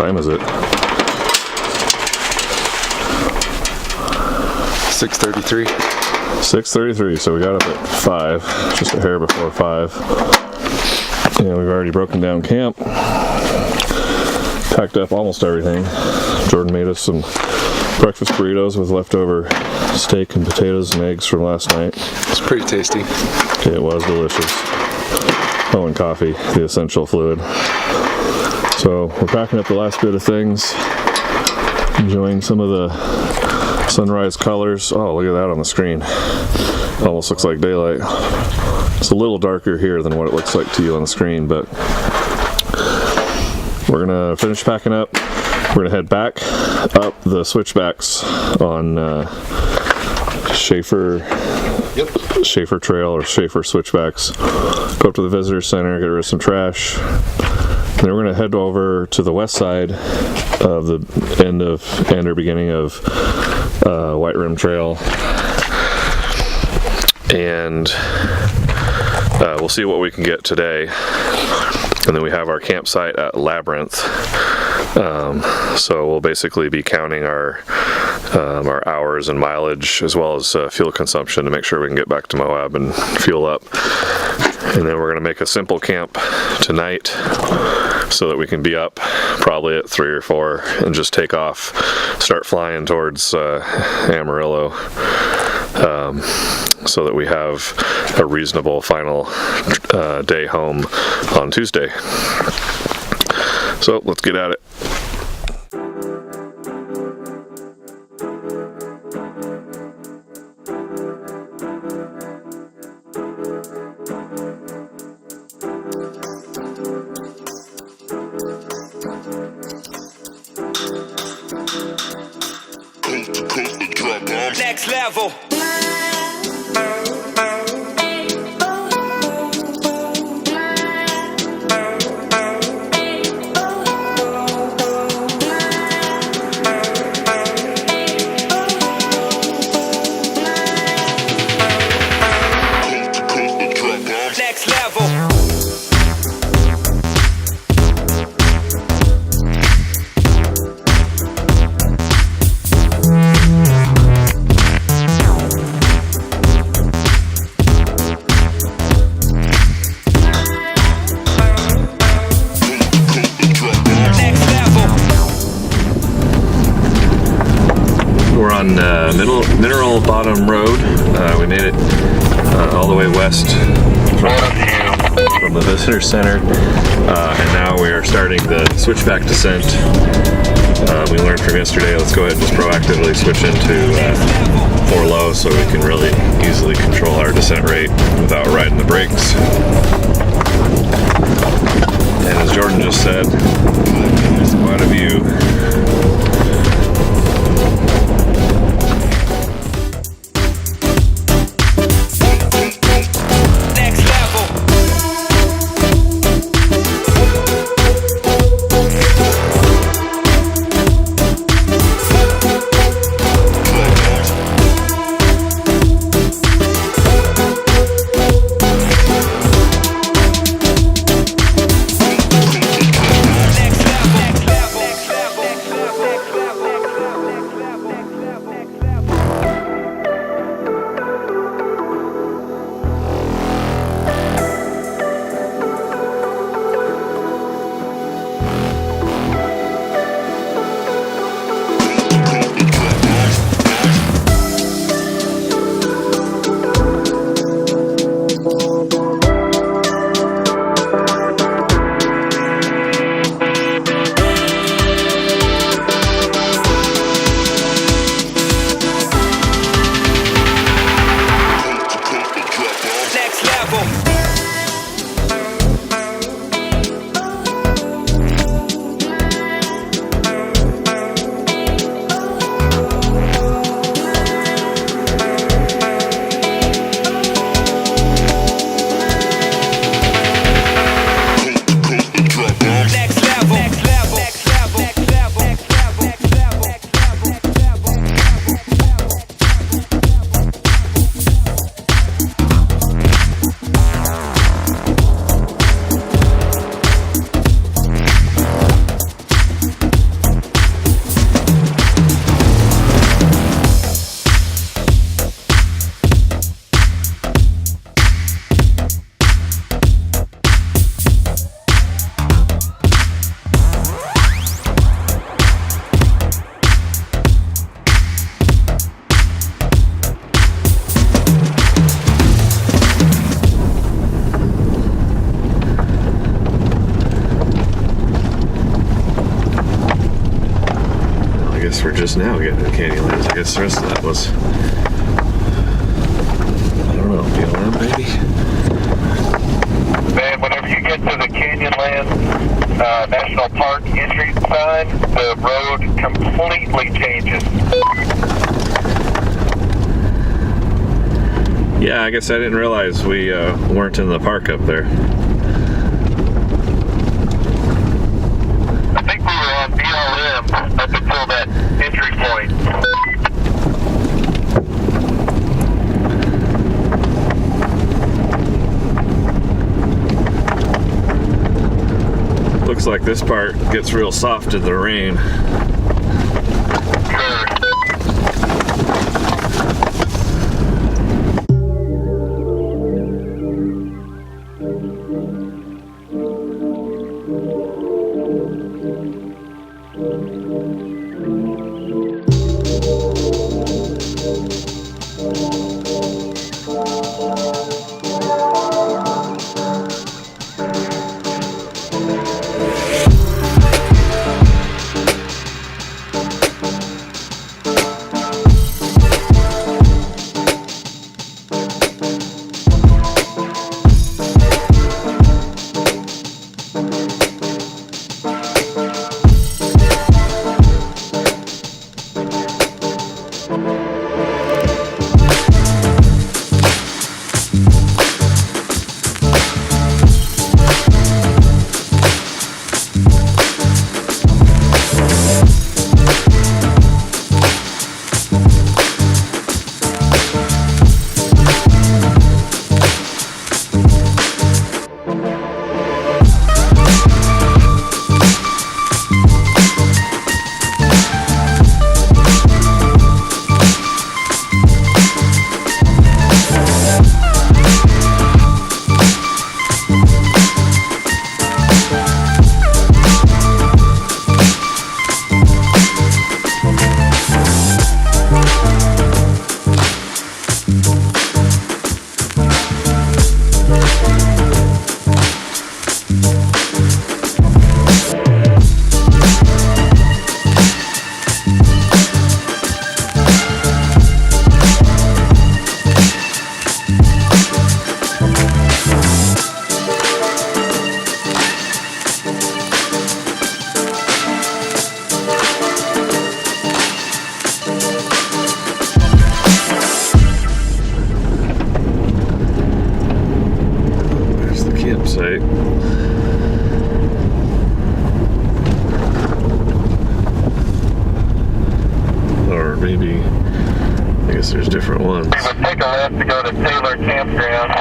time is it? 6:33. 6:33, so we got up at 5, just a hair before 5. And we've already broken down camp. Packed up almost everything. Jordan made us some breakfast burritos with leftover steak and potatoes and eggs from last night. It's pretty tasty. It was delicious. Oh, and coffee, the essential fluid. So we're packing up the last bit of things. Enjoying some of the sunrise colors. Oh, look at that on the screen. Almost looks like daylight. It's a little darker here than what it looks like to you on the screen, but we're gonna finish packing up. We're gonna head back up the switchbacks on Schafer Trail or Schafer switchbacks. Go up to the visitor center, get rid of some trash. And then we're gonna head over to the west side of the end or beginning of White Rim Trail, and we'll see what we can get today. And then we have our campsite at Labyrinth, so we'll basically be counting our hours and mileage as well as fuel consumption to make sure we can get back to Moab and fuel up. And then we're going to make a simple camp tonight so that we can be up probably at 3 or 4 and just take off, start flying towards Amarillo, so that we have a reasonable final day home on Tuesday. So let's get at it. Next level. We're on Mineral Bottom Road. We made it all the way west from the visitor center, and now we are starting the switchback descent. We learned from yesterday, let's go ahead and just proactively switch into 4 low so we can really easily control our descent rate without riding the brakes. And as Jordan just said, there's quite a view. guess we're just now getting to Canyonlands. I guess the rest of that was, I don't know, BLM maybe? Man, whenever you get to the Canyonlands National Park entry sign, the road completely changes. Yeah, I guess I didn't realize we weren't in the park up there. I think we were on BLM up until that entry point. Looks like this part gets real soft in the rain. Sure. Campsite. Or maybe, I guess there's different ones. We would take a left to go to Taylor Campground.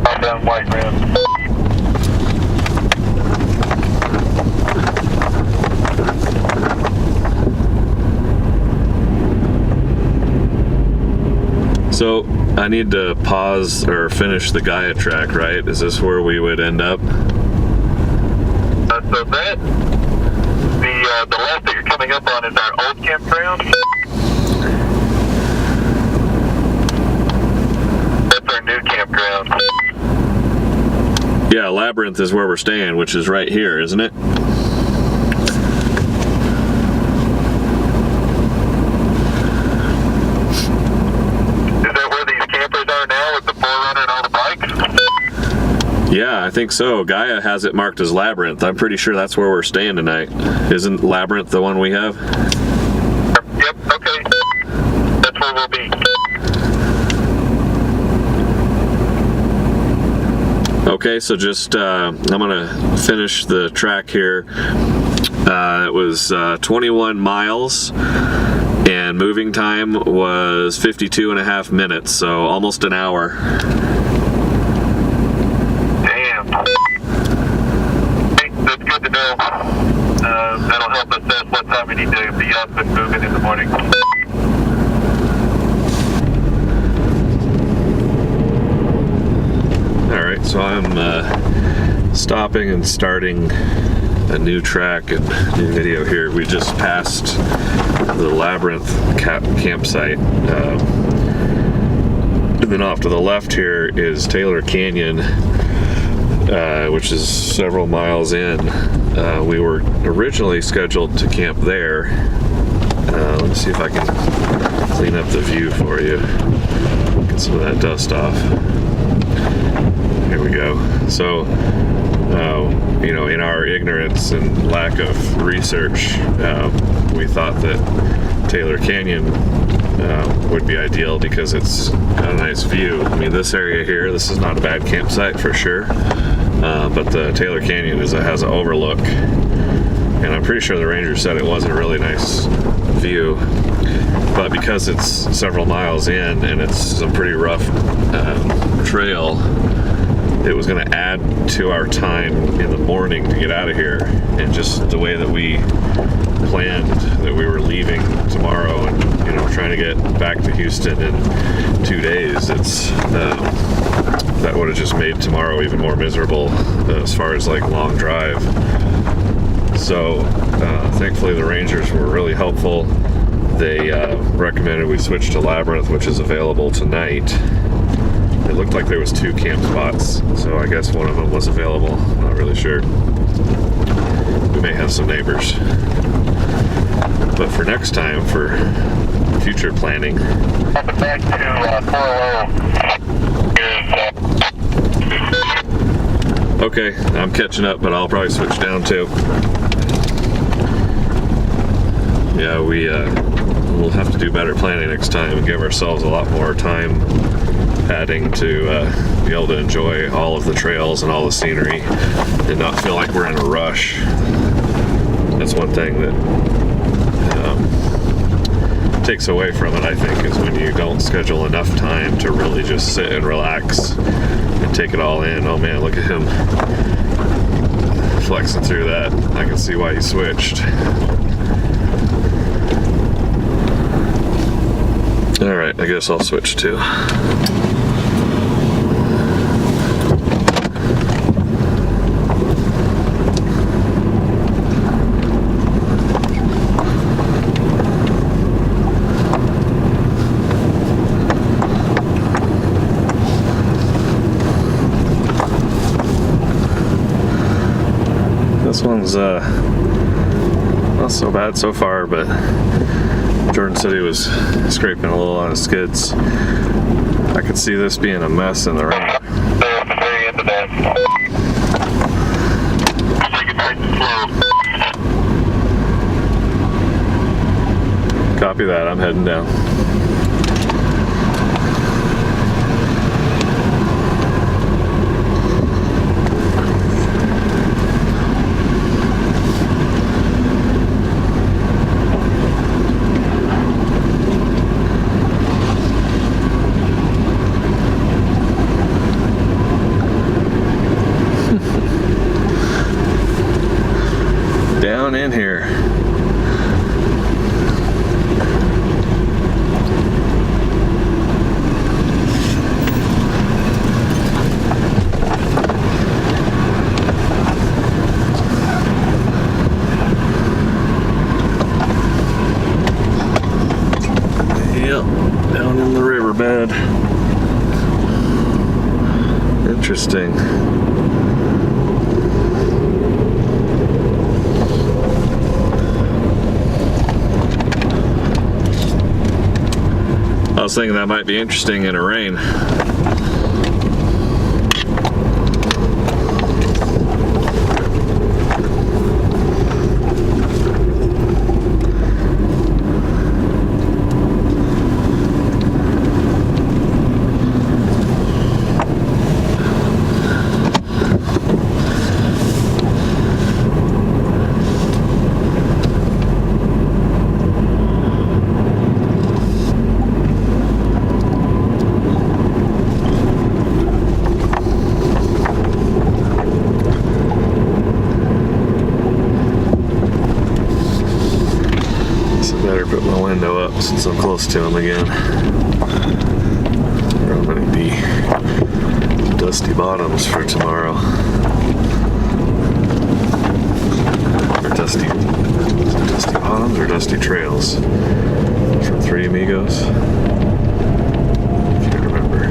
On down White Rim. So I need to pause or finish the Gaia track, right? Is this where we would end up? So that, the left that you're coming up on is our old campground. That's our new campground. Yeah, Labyrinth is where we're staying, which is right here, isn't it? Yeah, I think so. Gaia has it marked as Labyrinth. I'm pretty sure that's where we're staying tonight. Isn't Labyrinth the one we have? Yep, okay. That's where we'll be. Okay, so just, I'm gonna finish the track here. It was 21 miles and moving time was 52.5 minutes, so almost an hour. That's good to know. That'll help assess what time we need to be up and moving in the morning. Alright, so I'm stopping and starting a new track and new video here. We just passed the Labyrinth campsite. And then off to the left here is Taylor Canyon. which is several miles in. We were originally scheduled to camp there. Let me see if I can clean up the view for you. Get some of that dust off. Here we go. So, you know, in our ignorance and lack of research, we thought that Taylor Canyon would be ideal because it's got a nice view. I mean, this area here, this is not a bad campsite for sure, but the Taylor Canyon has an overlook, and I'm pretty sure the ranger said it was a really nice view, but because it's several miles in and it's some pretty rough trail, it was going to add to our time in the morning to get out of here, and just the way that we planned that we were leaving tomorrow and, you know, trying to get back to Houston in 2 days, it's that would have just made tomorrow even more miserable as far as like long drive. So thankfully the rangers were really helpful. They recommended we switch to Labyrinth, which is available tonight. It looked like there was 2 camp spots, so I guess one of them was available. Not really sure. We may have some neighbors. But for next time, for future planning. Back to Okay, I'm catching up, but I'll probably switch down too. Yeah, we'll have to do better planning next time and give ourselves a lot more time padding to be able to enjoy all of the trails and all the scenery and not feel like we're in a rush. That's one thing that takes away from it, I think, is when you don't schedule enough time to really just sit and relax and take it all in. Oh man, look at him flexing through that. I can see why he switched. All right, I guess I'll switch too. This one's not so bad so far, but Jordan said he was scraping a little on his skids. I could see this being a mess in the rain. very end of that. Copy that, I'm heading down. Down in here. Yep, down in the riverbed. Interesting. I was thinking that might be interesting in a rain. Put my window up since I'm close to him again. There might be dusty bottoms for tomorrow. Or dusty bottoms or dusty trails from Three Amigos. Can't remember.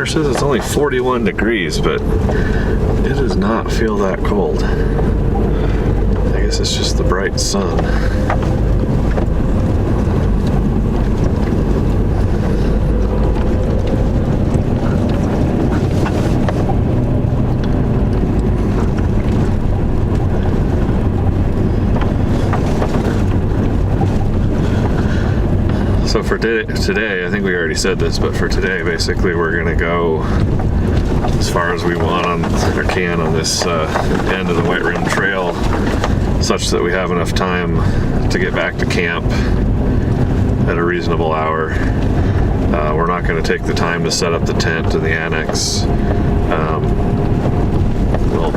says it's only 41 degrees, but it does not feel that cold. I guess it's just the bright sun. So for today, I think we already said this, but for today, basically, we're gonna go as far as we want on or can on this end of the White Rim Trail, such that we have enough time to get back to camp at a reasonable hour. We're not going to take the time to set up the tent in the annex. We'll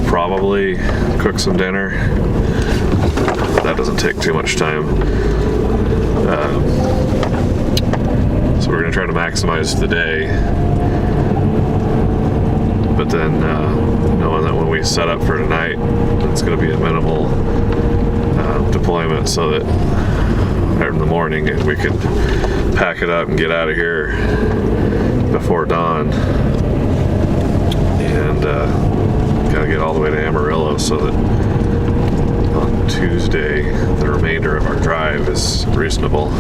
probably cook some dinner. That doesn't take too much time. So we're going to try to maximize the day. But then knowing that when we set up for tonight, it's going to be a minimal deployment, so that in the morning we could pack it up and get out of here before dawn, and gotta get all the way to Amarillo so that on Tuesday the remainder of our drive is reasonable.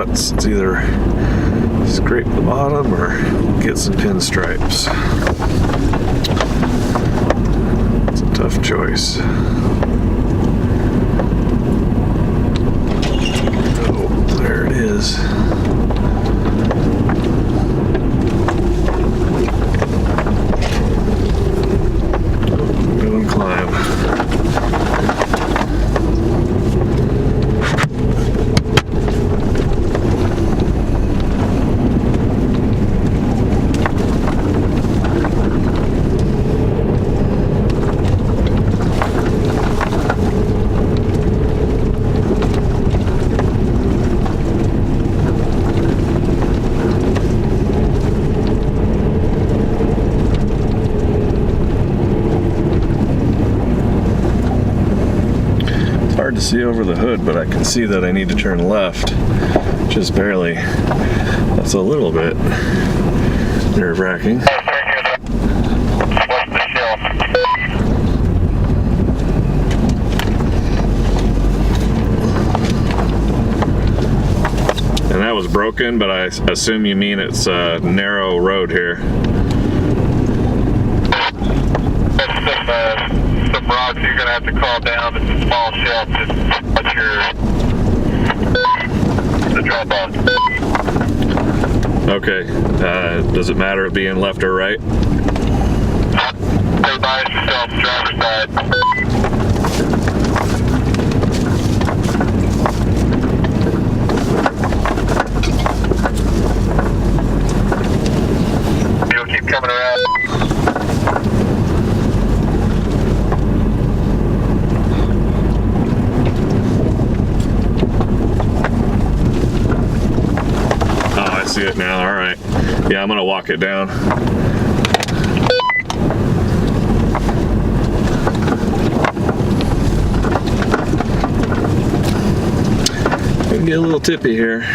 It's either scrape the bottom or get some pinstripes. It's a tough choice. Oh, there it is. Doing climb. To see over the hood, but I can see that I need to turn left, just barely. That's a little bit nerve-wracking. And that was broken, but I assume you mean it's a narrow road here. Some rocks you're gonna have to crawl down. It's a small shelf. Just watch the drop off. Okay. Does it matter it being left or right? Stay by yourself, driver's side. You'll keep coming around. See it now. All right. Yeah, I'm gonna walk it down. We can get a little tippy here.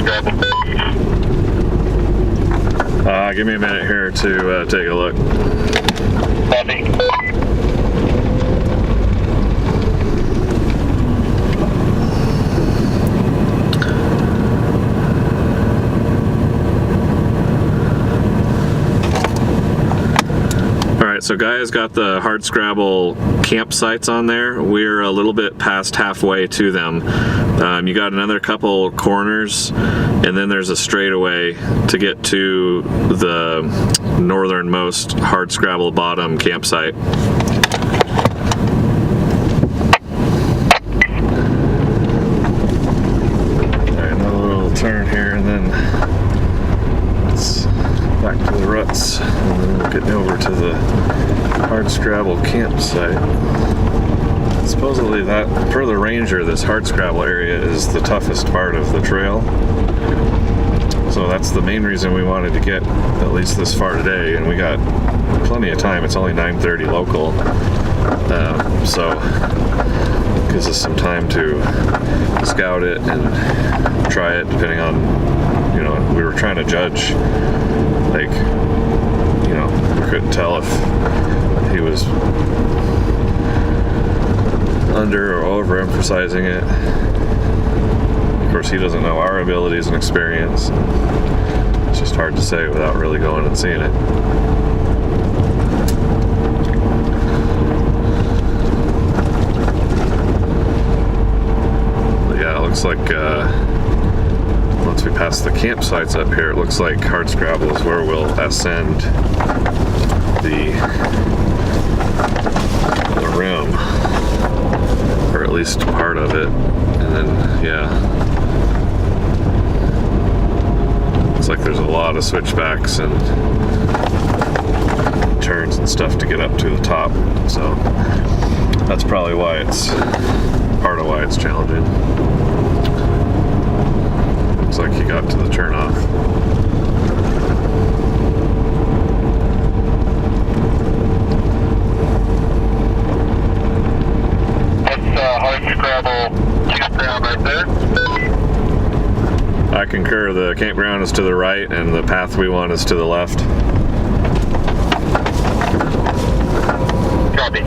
Scrabble. Give me a minute here to take a look. Copy. Alright, so Gaia's got the Hard Scrabble campsites on there. We're a little bit past halfway to them. You got another couple corners, and then there's a straightaway to get to the northernmost Hard Scrabble bottom campsite. Alright, another little turn here, and then it's back to the ruts, and then we'll get over to the Hard Scrabble campsite. Supposedly that, per the ranger, this Hard Scrabble area is the toughest part of the trail. So that's the main reason we wanted to get at least this far today, and we got plenty of time. It's only 9:30 local, so it gives us some time to scout it and try it, depending on, you know, we were trying to judge, like, you know, we couldn't tell if he was under or overemphasizing it. Of course, he doesn't know our abilities and experience. It's just hard to say without really going and seeing it. But yeah, it looks like once we pass the campsites up here, it looks like Hard Scrabble is where we'll ascend the rim, or at least part of it, and then yeah, looks like there's a lot of switchbacks and turns and stuff to get up to the top, so that's probably why it's part of why it's challenging. Looks like he got to the turnoff. Hard Scrabble campground right there. I concur, the campground is to the right and the path we want is to the left. Copy.